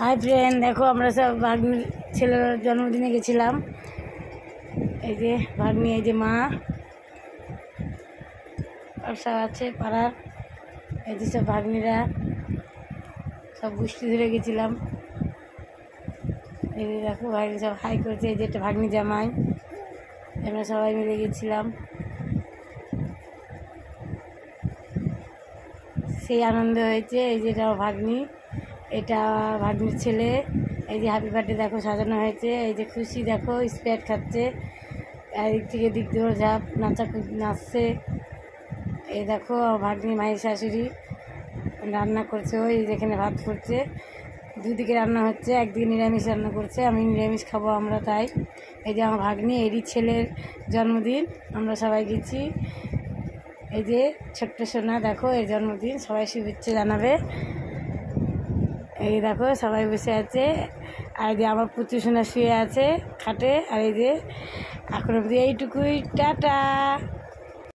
Hi friend, देखो আমরা সব ভাগ্নির ছেলের জন্মদিনে গেছিলাম। এই যে ভাগ্নি, এই যে মা আর সব আছে পাড়ার। এই যে সব ভাগ্নিরা সব গোষ্ঠী ধরে গেছিলাম। এই যে দেখো ভাগ্নি সব হাই করছে। এই যে একটা ভাগ্নি জামাই, আমরা সবাই মিলে গেছিলাম। সেই আনন্দ হয়েছে। এই যে এটা ভাগ্নি, এটা ভাগ্নির ছেলে। এই যে হ্যাপি বার্থডে দেখো সাজানো হয়েছে। এই যে খুশি দেখো স্প্রাইট খাচ্ছে, এদিক থেকে দিক দিয়ে ঝাপ নাচছে। এই দেখো ভাগ্নি মায়ের শাশুড়ি রান্না করছে, ওই যেখানে ভাত করছে। দুদিকে রান্না হচ্ছে, একদিকে নিরামিষ রান্না করছে, আমি নিরামিষ খাবো আমরা তাই। এই যে আমার ভাগ্নি, এরই ছেলের জন্মদিন, আমরা সবাই গেছি। এই যে ছোট্ট সোনা দেখো, এর জন্মদিন, সবাই শুভেচ্ছা জানাবে। এই দেখো সবাই বসে আছে। আর এই যে আমার পুত্র সোনা শুয়ে আছে খাটে। আর এই যে এখন অবধি এইটুকুই, টাটা।